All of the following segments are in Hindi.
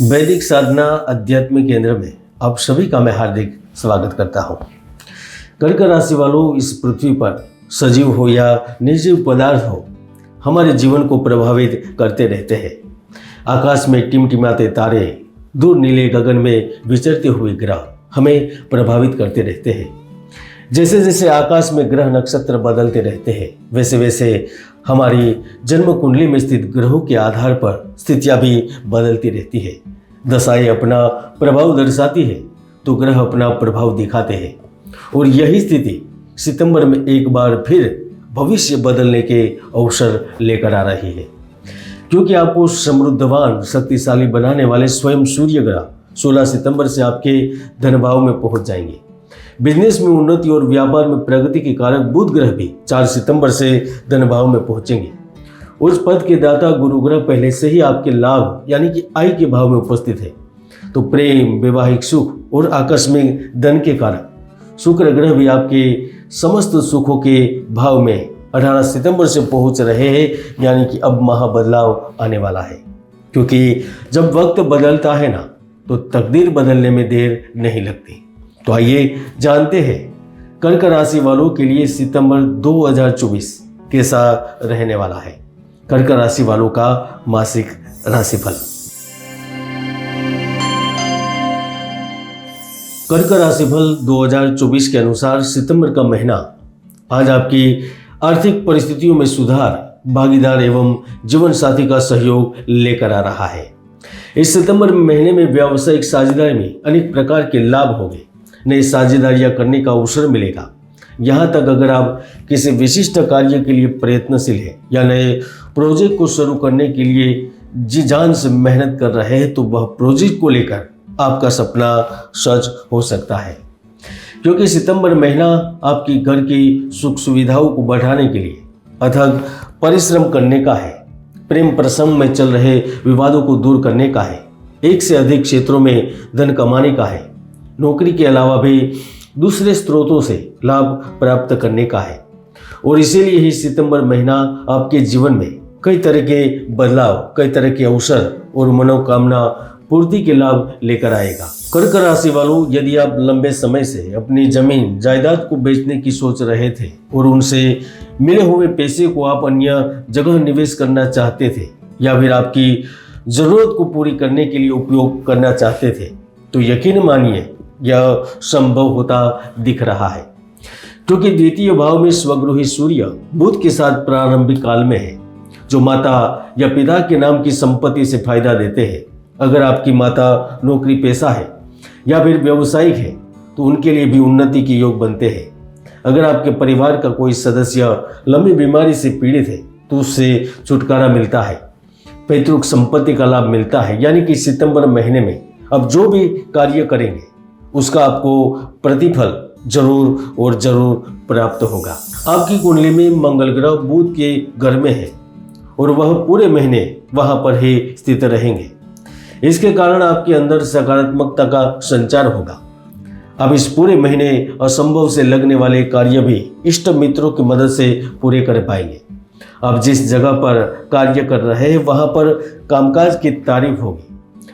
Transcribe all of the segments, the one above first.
वैदिक साधना अध्यात्म केंद्र में आप सभी का मैं हार्दिक स्वागत करता हूँ। कर्क राशि वालों, इस पृथ्वी पर सजीव हो या निर्जीव पदार्थ हो, हमारे जीवन को प्रभावित करते रहते हैं। आकाश में टिमटिमाते तारे, दूर नीले गगन में विचरते हुए ग्रह हमें प्रभावित करते रहते हैं। जैसे जैसे आकाश में ग्रह नक्षत्र बदलते रहते हैं, वैसे वैसे हमारी जन्म कुंडली में स्थित ग्रहों के आधार पर स्थितियां भी बदलती रहती है। दशाएं अपना प्रभाव दर्शाती है तो ग्रह अपना प्रभाव दिखाते हैं, और यही स्थिति सितंबर में एक बार फिर भविष्य बदलने के अवसर लेकर आ रही है। क्योंकि आपको समृद्धवान शक्तिशाली बनाने वाले स्वयं सूर्य ग्रह 16 सितंबर से आपके धन भाव में पहुंच जाएंगे। बिजनेस में उन्नति और व्यापार में प्रगति के कारक बुध ग्रह भी 4 सितंबर से धन भाव में पहुंचेंगे। उस पद के दाता गुरु ग्रह पहले से ही आपके लाभ यानी कि आय के भाव में उपस्थित है, तो प्रेम, वैवाहिक सुख और आकस्मिक धन के कारक शुक्र ग्रह भी आपके समस्त सुखों के भाव में 18 सितंबर से पहुंच रहे हैं, यानी कि अब महाबदलाव आने वाला है। क्योंकि जब वक्त बदलता है ना, तो तकदीर बदलने में देर नहीं लगती। तो आइए जानते हैं कर्क राशि वालों के लिए सितंबर 2024 कैसा रहने वाला है। कर्क राशि वालों का मासिक राशिफल। कर्क राशिफल 2024 के अनुसार सितंबर का महीना आज आपकी आर्थिक परिस्थितियों में सुधार, भागीदार एवं जीवन साथी का सहयोग लेकर आ रहा है। इस सितंबर महीने में व्यावसायिक साझेदारी में अनेक प्रकार के लाभ होंगे। नई साझेदारियां करने का अवसर मिलेगा। यहाँ तक अगर आप किसी विशिष्ट कार्य के लिए प्रयत्नशील हैं या नए प्रोजेक्ट को शुरू करने के लिए जी जान से मेहनत कर रहे हैं, तो वह प्रोजेक्ट को लेकर आपका सपना सच हो सकता है। क्योंकि सितंबर महीना आपकी घर की सुख सुविधाओं को बढ़ाने के लिए अथक परिश्रम करने का है। प्रेम प्रसंग में चल रहे विवादों को दूर करने का है। एक से अधिक क्षेत्रों में धन कमाने का है। नौकरी के अलावा भी दूसरे स्रोतों से लाभ प्राप्त करने का है। और इसीलिए ही सितंबर महीना आपके जीवन में कई तरह के बदलाव, कई तरह के अवसर और मनोकामना पूर्ति के लाभ लेकर आएगा। कर्क राशि वालों, यदि आप लंबे समय से अपनी जमीन जायदाद को बेचने की सोच रहे थे और उनसे मिले हुए पैसे को आप अन्य जगह निवेश करना चाहते थे, या फिर आपकी जरूरत को पूरी करने के लिए उपयोग करना चाहते थे, तो यकीन मानिए यह संभव होता दिख रहा है। क्योंकि द्वितीय भाव में स्वगृही सूर्य बुध के साथ प्रारंभिक काल में है, जो माता या पिता के नाम की संपत्ति से फायदा देते हैं। अगर आपकी माता नौकरी पेशा है या फिर व्यवसायिक है, तो उनके लिए भी उन्नति के योग बनते हैं। अगर आपके परिवार का कोई सदस्य लंबी बीमारी से पीड़ित है, तो उससे छुटकारा मिलता है। पैतृक संपत्ति का लाभ मिलता है। यानी कि सितंबर महीने में अब जो भी कार्य करेंगे उसका आपको प्रतिफल जरूर और जरूर प्राप्त होगा। आपकी कुंडली में मंगल ग्रह बुध के घर में है और वह पूरे महीने वहां पर ही स्थित रहेंगे। इसके कारण आपके अंदर सकारात्मकता का संचार होगा। अब इस पूरे महीने असंभव से लगने वाले कार्य भी इष्ट मित्रों की मदद से पूरे कर पाएंगे। आप जिस जगह पर कार्य कर रहे हैं वहां पर कामकाज की तारीफ होगी।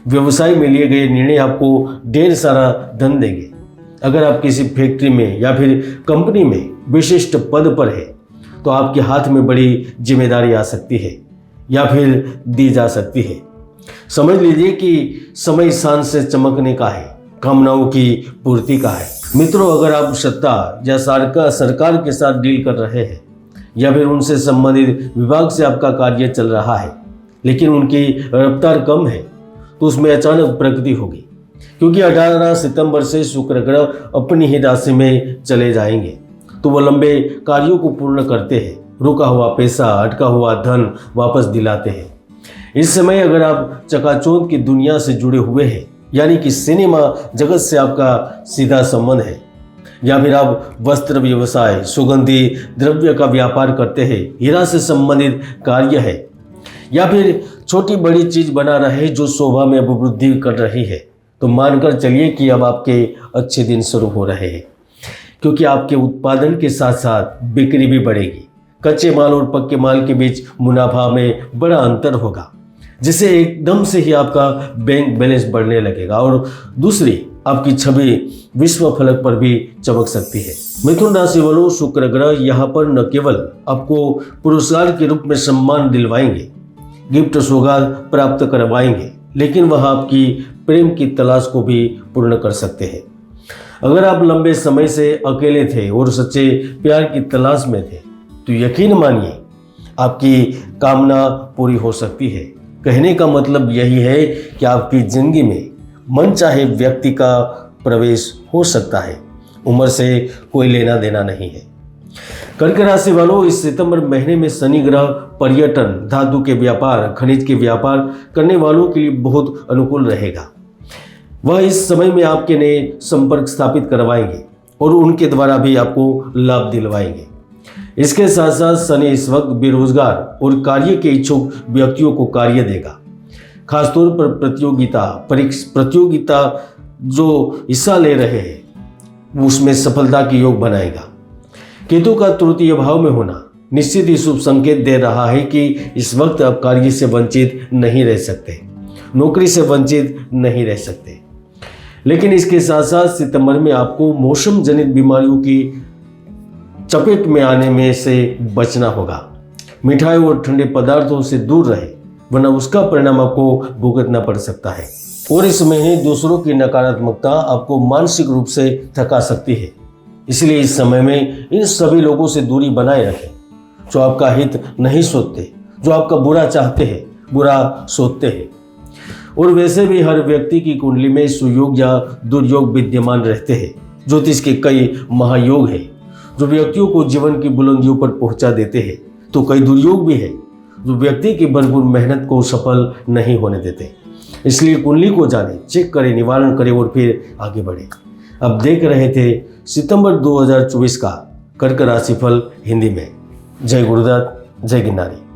व्यवसाय में लिए गए निर्णय आपको ढेर सारा धन देंगे। अगर आप किसी फैक्ट्री में या फिर कंपनी में विशिष्ट पद पर है, तो आपके हाथ में बड़ी जिम्मेदारी आ सकती है या फिर दी जा सकती है। समझ लीजिए कि समय शान से चमकने का है, कामनाओं की पूर्ति का है। मित्रों, अगर आप सत्ता या सरकार के साथ डील कर रहे हैं या फिर उनसे संबंधित विभाग से आपका कार्य चल रहा है, लेकिन उनकी रफ्तार कम है, तो उसमें अचानक प्रगति होगी। क्योंकि 18 सितंबर से शुक्र ग्रह अपनी ही राशि में चले जाएंगे, तो वो लंबे कार्यों को पूर्ण करते हैं। रुका हुआ पैसा, अटका हुआ धन वापस दिलाते हैं। इस समय अगर आप चकाचौंध की दुनिया से जुड़े हुए हैं, यानी कि सिनेमा जगत से आपका सीधा संबंध है, या फिर आप वस्त्र व्यवसाय, सुगंधी द्रव्य का व्यापार करते हैं, हीरा से संबंधित कार्य है, या फिर छोटी बड़ी चीज बना रहे जो शोभा में अभिवृद्धि कर रही है, तो मानकर चलिए कि अब आपके अच्छे दिन शुरू हो रहे हैं। क्योंकि आपके उत्पादन के साथ साथ बिक्री भी बढ़ेगी। कच्चे माल और पक्के माल के बीच मुनाफा में बड़ा अंतर होगा। जिससे एकदम से ही आपका बैंक बैलेंस बढ़ने लगेगा और दूसरी आपकी छवि विश्व फलक पर भी चमक सकती है। मिथुन राशि वालों, शुक्र ग्रह यहाँ पर न केवल आपको पुरस्कार के रूप में सम्मान दिलवाएंगे, गिफ्ट सौगात प्राप्त करवाएंगे, लेकिन वह आपकी प्रेम की तलाश को भी पूर्ण कर सकते हैं। अगर आप लंबे समय से अकेले थे और सच्चे प्यार की तलाश में थे तो यकीन मानिए आपकी कामना पूरी हो सकती है। कहने का मतलब यही है कि आपकी जिंदगी में मनचाहे व्यक्ति का प्रवेश हो सकता है। उम्र से कोई लेना देना नहीं है। कर्क राशि वालों, इस सितंबर महीने में शनि ग्रह पर्यटन, धातु के व्यापार, खनिज के व्यापार करने वालों के लिए बहुत अनुकूल रहेगा। वह इस समय में आपके नए संपर्क स्थापित करवाएंगे और उनके द्वारा भी आपको लाभ दिलवाएंगे। इसके साथ साथ शनि इस वक्त बेरोजगार और कार्य के इच्छुक व्यक्तियों को कार्य देगा। खासतौर पर प्रतियोगिता जो हिस्सा ले रहे हैं उसमें सफलता के योग बनाएगा। केतु का तृतीय भाव में होना निश्चित ही शुभ संकेत दे रहा है कि इस वक्त आप कार्य से वंचित नहीं रह सकते, नौकरी से वंचित नहीं रह सकते। लेकिन इसके साथ साथ सितंबर में आपको मौसम जनित बीमारियों की चपेट में आने में से बचना होगा। मिठाई और ठंडे पदार्थों से दूर रहे, वरना उसका परिणाम आपको भुगतना पड़ सकता है। और इस महीने दूसरों की नकारात्मकता आपको मानसिक रूप से थका सकती है। इसलिए इस समय में इन सभी लोगों से दूरी बनाए रखें जो आपका हित नहीं सोचते, जो आपका बुरा चाहते हैं, बुरा सोचते हैं। और वैसे भी हर व्यक्ति की कुंडली में सुयोग या दुर्योग विद्यमान रहते हैं। ज्योतिष के कई महायोग हैं जो व्यक्तियों को जीवन की बुलंदियों पर पहुंचा देते हैं, तो कई दुर्योग भी है जो व्यक्ति की भरपूर मेहनत को सफल नहीं होने देते। इसलिए कुंडली को जाने, चेक करें, निवारण करें और फिर आगे बढ़े। अब देख रहे थे सितंबर 2024 का कर्क राशिफल हिंदी में। जय गुरुदत्त, जय गिरनारी।